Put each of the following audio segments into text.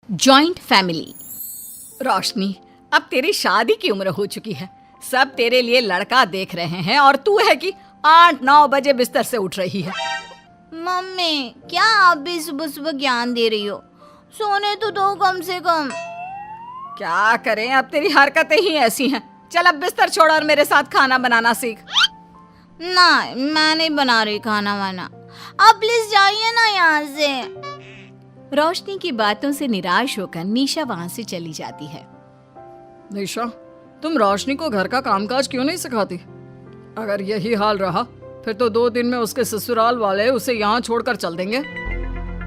Joint family. रोशनी, अब तेरी शादी की उम्र हो चुकी है, सब तेरे लिए लड़का देख रहे हैं और तू है कि 8-9 बजे बिस्तर से उठ रही है। मम्मी, क्या आप भी सुबह सुबह ज्ञान दे रही हो? सोने तो दो कम से कम। क्या करें, अब तेरी हरकतें ही ऐसी हैं। चल अब बिस्तर छोड़ और मेरे साथ खाना बनाना सीख। ना, मैं नहीं बना रही खाना वाना। आप प्लीज जाइए ना यहाँ से। रोशनी की बातों से निराश होकर निशा वहाँ से चली जाती है। निशा, तुम रोशनी को घर का कामकाज क्यों नहीं सिखाती? अगर यही हाल रहा फिर तो 2 दिन में उसके ससुराल वाले उसे यहाँ छोड़कर चल देंगे।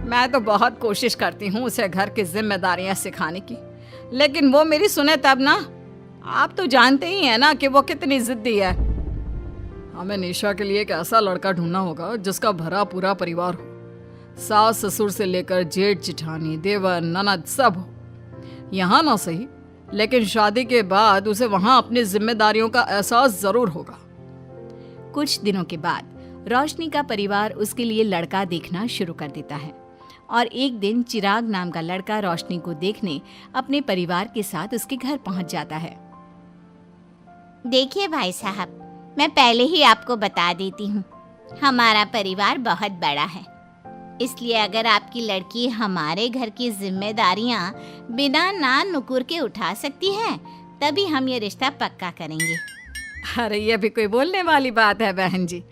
मैं तो बहुत कोशिश करती हूँ उसे घर की जिम्मेदारियाँ सिखाने की, लेकिन वो मेरी सुने तब ना। आप तो जानते ही हैं ना कि वो कितनी जिद्दी है। हमें निशा के लिए एक ऐसा लड़का ढूंढना होगा जिसका भरा पूरा परिवार हो, सास ससुर से लेकर जेठ जिठानी देवर ननद सब हो। यहाँ ना सही, लेकिन शादी के बाद उसे वहाँ अपनी जिम्मेदारियों का एहसास जरूर होगा। कुछ दिनों के बाद रोशनी का परिवार उसके लिए लड़का देखना शुरू कर देता है और एक दिन चिराग नाम का लड़का रोशनी को देखने अपने परिवार के साथ उसके घर पहुंच जाता है। देखिए भाई साहब, मैं पहले ही आपको बता देती हूँ, हमारा परिवार बहुत बड़ा है, इसलिए अगर आपकी लड़की हमारे घर की जिम्मेदारियाँ बिना ना नुकुर के उठा सकती है तभी हम ये रिश्ता पक्का करेंगे। अरे ये भी कोई बोलने वाली बात है बहन जी।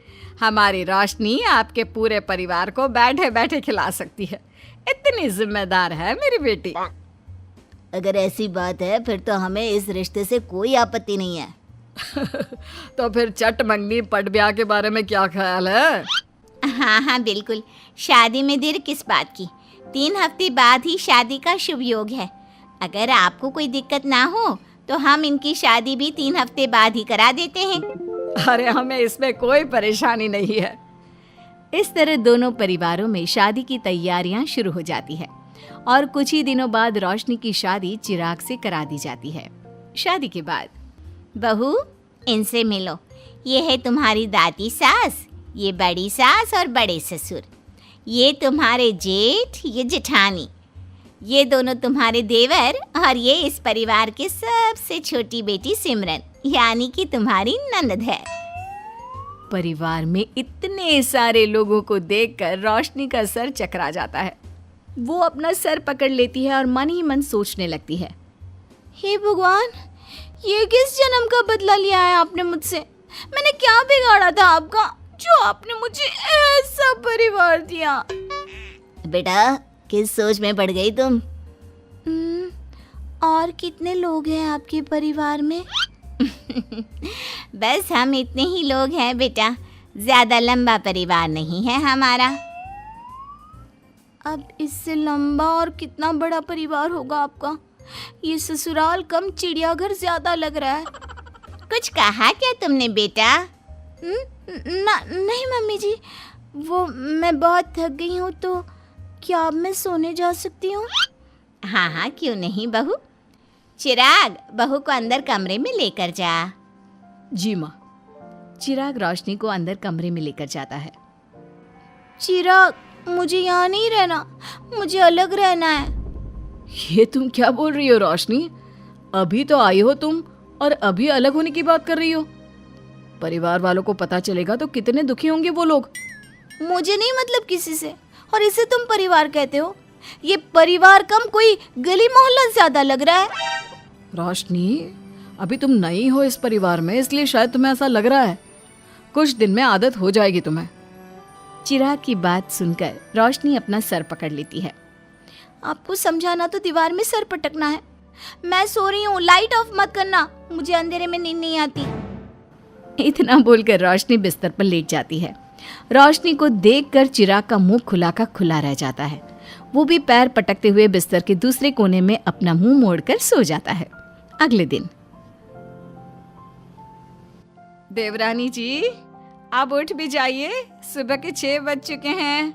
हमारी रोशनी आपके पूरे परिवार को बैठे बैठे खिला सकती है, इतनी जिम्मेदार है मेरी बेटी। अगर ऐसी बात है फिर तो हमें इस रिश्ते से कोई आपत्ति नहीं है। तो फिर चट मंगनी पट ब्याह के बारे में क्या ख्याल है? हाँ, बिल्कुल। शादी में देर किस बात की? 3 हफ्ते बाद ही शादी का शुभ योग है। अगर आपको कोई दिक्कत ना हो तो हम इनकी शादी भी 3 हफ्ते बाद ही करा देते हैं। अरे हमें इसमें कोई परेशानी नहीं है। इस तरह दोनों परिवारों में शादी की तैयारियां शुरू हो जाती है और कुछ ही दिनों बाद रोशनी की शादी चिराग से करा दी जाती है। शादी के बाद, बहू, इनसे मिलो। ये है तुम्हारी दादी सास, ये बड़ी सास और बड़े ससुर, ये तुम्हारे जेठ, ये जेठानी, ये दोनों तुम्हारे देवर और ये इस परिवार की सबसे छोटी बेटी सिमरन, यानी कि तुम्हारी ननद है। परिवार में इतने सारे लोगों को देखकर रोशनी का सर चकरा जाता है। वो अपना सर पकड़ लेती है और मन ही मन सोचने लगती है, हे भगवान, ये किस जन्म का बदला लिया है आपने मुझसे? मैंने क्या बिगाड़ा था आपका जो आपने मुझे ऐसा परिवार दिया? बेटा, किस सोच में पड़ गई तुम? और कितने लोग हैं आपके परिवार में? बस हम इतने ही लोग हैं बेटा, ज्यादा लंबा परिवार नहीं है हमारा। अब इससे लंबा और कितना बड़ा परिवार होगा आपका? ये ससुराल कम चिड़ियाघर ज्यादा लग रहा है। कुछ कहा क्या तुमने बेटा? नहीं मम्मी जी, वो मैं बहुत थक गई हूँ, तो क्या अब मैं सोने जा सकती हूँ? हाँ, क्यों नहीं बहू। चिराग, बहू को अंदर कमरे में लेकर जा। जी माँ। चिराग रोशनी को अंदर कमरे में लेकर जाता है। चिराग, मुझे यहाँ नहीं रहना, मुझे अलग रहना है। ये तुम क्या बोल रही हो रोशनी? अभी तो आई हो तुम और अभी अलग होने की बात कर रही हो। परिवार वालों को पता चलेगा तो कितने दुखी होंगे वो लोग। मुझे नहीं मतलब किसी से, और इसे तुम परिवार कहते हो? ये परिवार कम कोई गली मोहल्ला ज्यादा लग रहा है। रोशनी, अभी तुम नई हो इस परिवार में, इसलिए शायद तुम्हें ऐसा लग रहा है। कुछ दिन में आदत हो जाएगी तुम्हें। चिराग की बात सुनकर रोशनी अपना सर पकड़ लेती है। आपको समझाना तो दीवार में सर पटकना है। मैं सो रही हूँ, लाइट ऑफ मत करना, मुझे अंधेरे में नींद नहीं आती। इतना बोलकर रोशनी बिस्तर पर लेट जाती है। रोशनी को देखकर चिराग का मुंह खुला का खुला रह जाता है। वो भी पैर पटकते हुए बिस्तर के दूसरे कोने में अपना मुंह मोड़कर सो जाता है। अगले दिन, देवरानी जी, आप उठ भी जाइए, सुबह के 6 बज चुके हैं।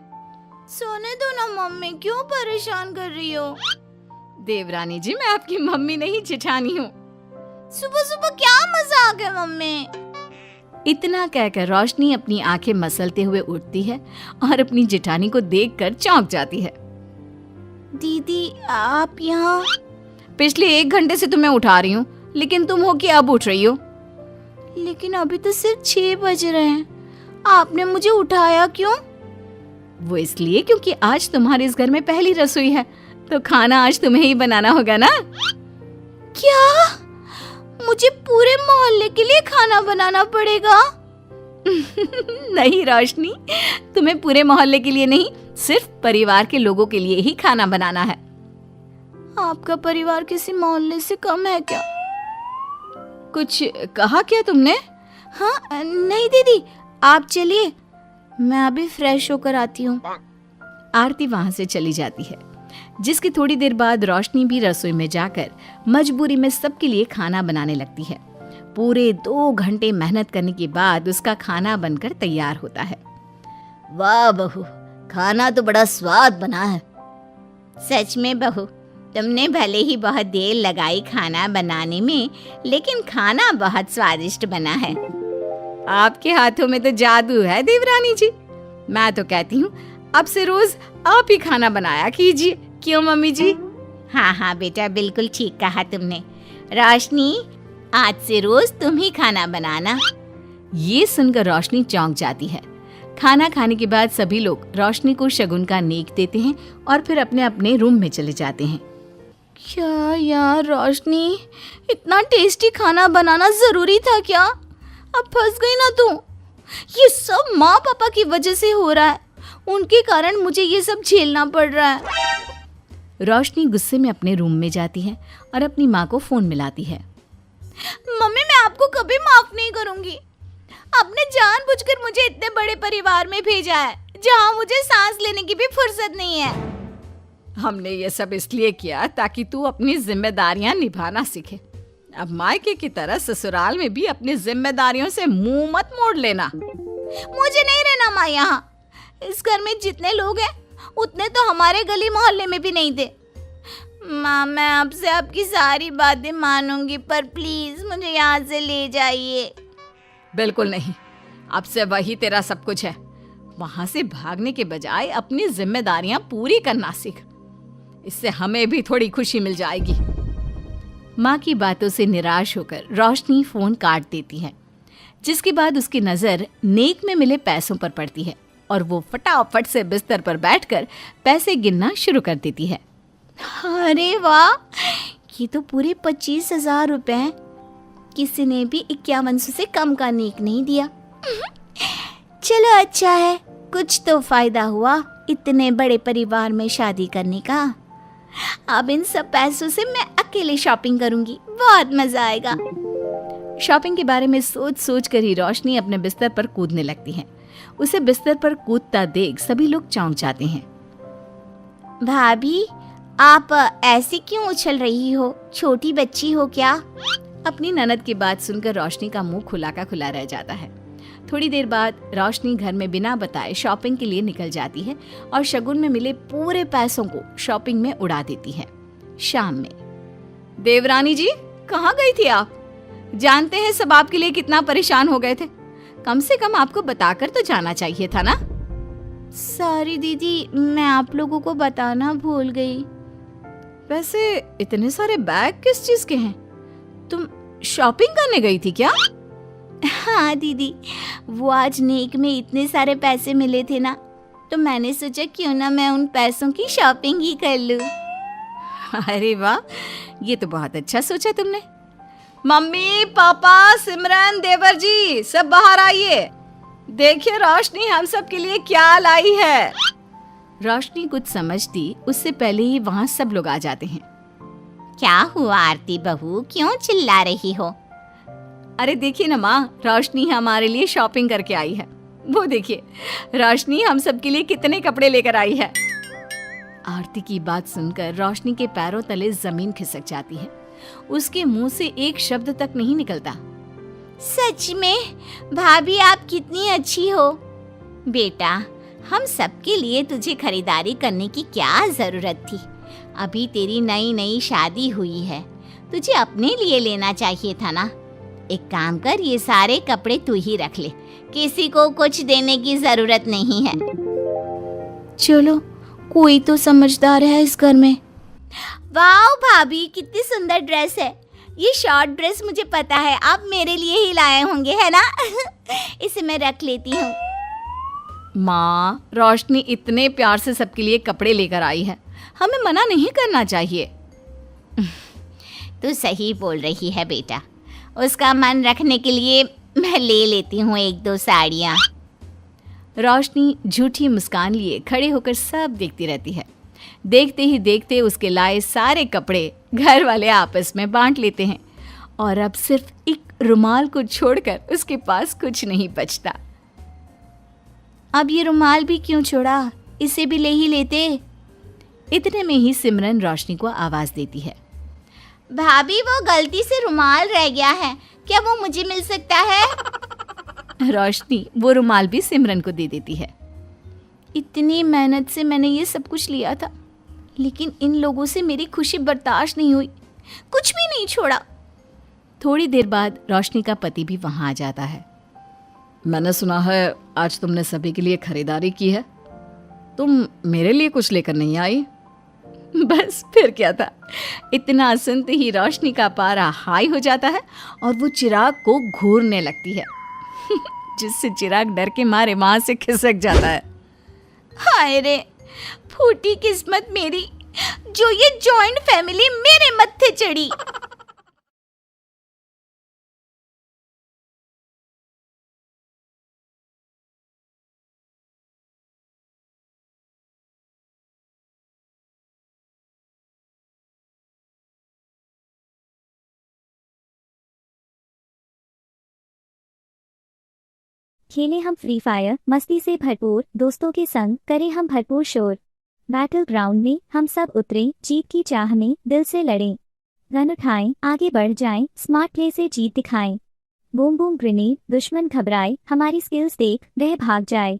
सोने दो ना मम्मी, क्यों परेशान कर रही हो? देवरानी जी, मैं आपकी मम्मी नहीं जेठानी हूँ। सुबह सुबह क्या मजाक है मम्मी? इतना कहकर रोशनी अपनी आंखें मसलते हुए उठती है और अपनी जेठानी को देखकर चौंक जाती है। दीदी आप यहाँ? पिछले 1 घंटे से तुम्हें उठा रही हूँ, लेकिन तुम हो कि अब उठ रही हो। लेकिन अभी तो सिर्फ 6 बज रहे हैं, आपने मुझे उठाया क्यों? वो इसलिए क्योंकि आज तुम्हारे इस घर में पहली रसोई है, तो खाना आज तुम्हें ही बनाना होगा ना। क्या? मुझे पूरे मोहल्ले के लिए खाना बनाना पड़ेगा? नहीं रोशनी, तुम्हें पूरे मोहल्ले के लिए नहीं, सिर्फ परिवार के लोगों के लिए ही खाना बनाना है। आपका परिवार किसी मोहल्ले से कम है क्या? कुछ कहा क्या तुमने? हाँ नहीं दीदी, आप चलिए, मैं अभी फ्रेश होकर आती हूँ। आरती वहां से चली जाती है, जिसकी थोड़ी देर बाद रोशनी भी रसोई में जाकर मजबूरी में सबके लिए खाना बनाने लगती है। पूरे 2 घंटे मेहनत करने के बाद उसका खाना बनकर तैयार होता है। वाह बहू, खाना तो बड़ा स्वाद बना है। सच में बहू, तुमने भले ही बहुत देर लगाई खाना बनाने में, लेकिन खाना बहुत स्वादिष्ट बना है। आपके हाथों में तो जादू है देवरानी जी। मैं तो कहती हूँ अब से रोज आप ही खाना बनाया कीजिए, क्यों मम्मी जी? हाँ हाँ बेटा, बिल्कुल ठीक कहा तुमने। रोशनी, आज से रोज तुम ही खाना बनाना। ये सुनकर रोशनी चौंक जाती है। खाना खाने के बाद सभी लोग रोशनी को शगुन का नेक देते हैं और फिर अपने अपने रूम में चले जाते हैं। क्या यार रोशनी, इतना टेस्टी खाना बनाना जरूरी था क्या? अब फंस गई ना तू। ये सब माँ पापा की वजह से हो रहा है, उनके कारण मुझे ये सब झेलना पड़ रहा है। रोशनी गुस्से में अपने रूम में जाती है और अपनी माँ को फोन मिलाती है। मम्मी, मैं आपको कभी माफ नहीं करूंगी। आपने जानबूझकर मुझे इतने बड़े परिवार में भेजा है, जहाँ मुझे सांस लेने की भी फुर्सत नहीं है। हमने ये सब इसलिए किया ताकि तू अपनी जिम्मेदारियां निभाना सीखे। अब मायके की तरह ससुराल में भी अपनी जिम्मेदारियों से मुंह मत मोड़ लेना। मुझे नहीं रहना माँ यहाँ। इस घर में जितने लोग हैं उतने तो हमारे गली मोहल्ले में भी नहीं थे। माँ, मैं आपसे आपकी सारी बातें मानूंगी, पर प्लीज मुझे यहाँ से ले जाइए। बिल्कुल नहीं, अब से वही तेरा सब कुछ है। वहां से भागने के बजाय अपनी जिम्मेदारियां पूरी करना सीख, इससे हमें भी थोड़ी खुशी मिल जाएगी। माँ की बातों से निराश होकर रोशनी फोन काट देती है, जिसके बाद उसकी नजर नेक में मिले पैसों पर पड़ती है और वो फटाफट से बिस्तर पर बैठकर पैसे गिनना शुरू कर देती है। अरे वाह, ये तो पूरे 25,000 रुपए हैं। किसी ने भी 5100 से कम का नेक नहीं दिया। चलो अच्छा है, कुछ तो फायदा हुआ इतने बड़े परिवार में शादी करने का। अब इन सब पैसों से मैं अकेले शॉपिंग करूंगी, बहुत मजा आएगा। शॉपिंग के बारे में सोच सोच कर ही रोशनी अपने बिस्तर पर कूदने लगती है। उसे बिस्तर पर कूदता देख सभी लोग चौंक जाते हैं। भाभी, आप ऐसे क्यों उछल रही हो? छोटी बच्ची हो क्या? अपनी ननद की बात सुनकर रोशनी का मुंह खुला का खुला रह जाता है। थोड़ी देर बाद रोशनी घर में बिना बताए शॉपिंग के लिए निकल जाती है और शगुन में मिले पूरे पैसों को शॉपिंग में उड़ा देती है। शाम में, देवरानी जी कहाँ गई थी आप? जानते हैं सब आपके लिए कितना परेशान हो गए थे, कम से कम आपको बताकर तो जाना चाहिए था ना। सॉरी दीदी, मैं आप लोगों को बताना भूल गई। वैसे इतने सारे बैग किस चीज के हैं? तुम शॉपिंग करने गई थी क्या? हाँ दीदी, वो आज नेक में इतने सारे पैसे मिले थे ना, तो मैंने सोचा क्यों ना मैं उन पैसों की शॉपिंग ही कर लूं। अरे वाह, ये तो बहुत अच्छा सोचा तुमने। मम्मी, पापा, सिमरन, देवर जी, सब बाहर आइए। देखिए रोशनी हम सब के लिए क्या लाई है। रोशनी कुछ समझती उससे पहले ही वहाँ सब लोग आ जाते हैं। क्या हुआ आरती बहू, क्यों चिल्ला रही हो? अरे देखिए ना माँ, रोशनी हमारे लिए शॉपिंग करके आई है। वो देखिए रोशनी हम सब के लिए कितने कपड़े लेकर आई है। आरती की बात सुनकर रोशनी के पैरों तले जमीन खिसक जाती है। उसके मुंह से एक शब्द तक नहीं निकलता। सच में भाभी, आप कितनी अच्छी हो। बेटा, हम सबके लिए तुझे खरीदारी करने की क्या जरूरत थी? अभी तेरी नई नई शादी हुई है, तुझे अपने लिए लेना चाहिए था ना। एक काम कर, ये सारे कपड़े तू ही रख ले, किसी को कुछ देने की जरूरत नहीं है। चलो कोई तो समझदार है इस घर में। वाह भाभी, कितनी सुंदर ड्रेस है। ये शॉर्ट ड्रेस मुझे पता है आप मेरे लिए ही लाए होंगे, है ना? इसे मैं रख लेती हूँ। माँ, रोशनी इतने प्यार से सबके लिए कपड़े लेकर आई है, हमें मना नहीं करना चाहिए। तू सही बोल रही है बेटा, उसका मन रखने के लिए मैं ले लेती हूँ 1-2 साड़ियाँ। रोशनी झूठी मुस्कान लिए खड़े होकर सब देखती रहती है। देखते ही देखते उसके लाए सारे कपड़े घर वाले आपस में बांट लेते हैं और अब सिर्फ एक रुमाल को छोड़कर उसके पास कुछ नहीं बचता। अब ये रुमाल भी क्यों छोड़ा, इसे भी ले ही लेते। इतने में ही सिमरन रोशनी को आवाज देती है। भाभी, वो गलती से रुमाल रह गया है, क्या वो मुझे मिल सकता है? रोशनी वो रुमाल भी सिमरन को दे देती है। इतनी मेहनत से मैंने ये सब कुछ लिया था, लेकिन इन लोगों से मेरी खुशी बर्दाश्त नहीं हुई, कुछ भी नहीं छोड़ा। थोड़ी देर बाद रोशनी का पति भी वहां आ जाता है। मैंने सुना है आज तुमने सभी के लिए खरीदारी की है, तुम मेरे लिए कुछ लेकर नहीं आई? बस फिर क्या था, इतना सुनते ही रोशनी का पारा हाई हो जाता है और वो चिराग को घूरने लगती है, जिससे चिराग डर के मारे वहां से खिसक जाता है। हाय रे, फूटी किस्मत मेरी, जो ये जॉइंट फैमिली मेरे मत्थे चढ़ी। खेले हम फ्री फायर, मस्ती से भरपूर, दोस्तों के संग करें हम भरपूर शोर। बैटल ग्राउंड में हम सब उतरे, जीत की चाह में दिल से लड़ें। गन उठाएं, आगे बढ़ जाएं, स्मार्ट प्ले से जीत दिखाएं। बूम बूम ग्रेनेड, दुश्मन घबराए, हमारी स्किल्स देख वह भाग जाए।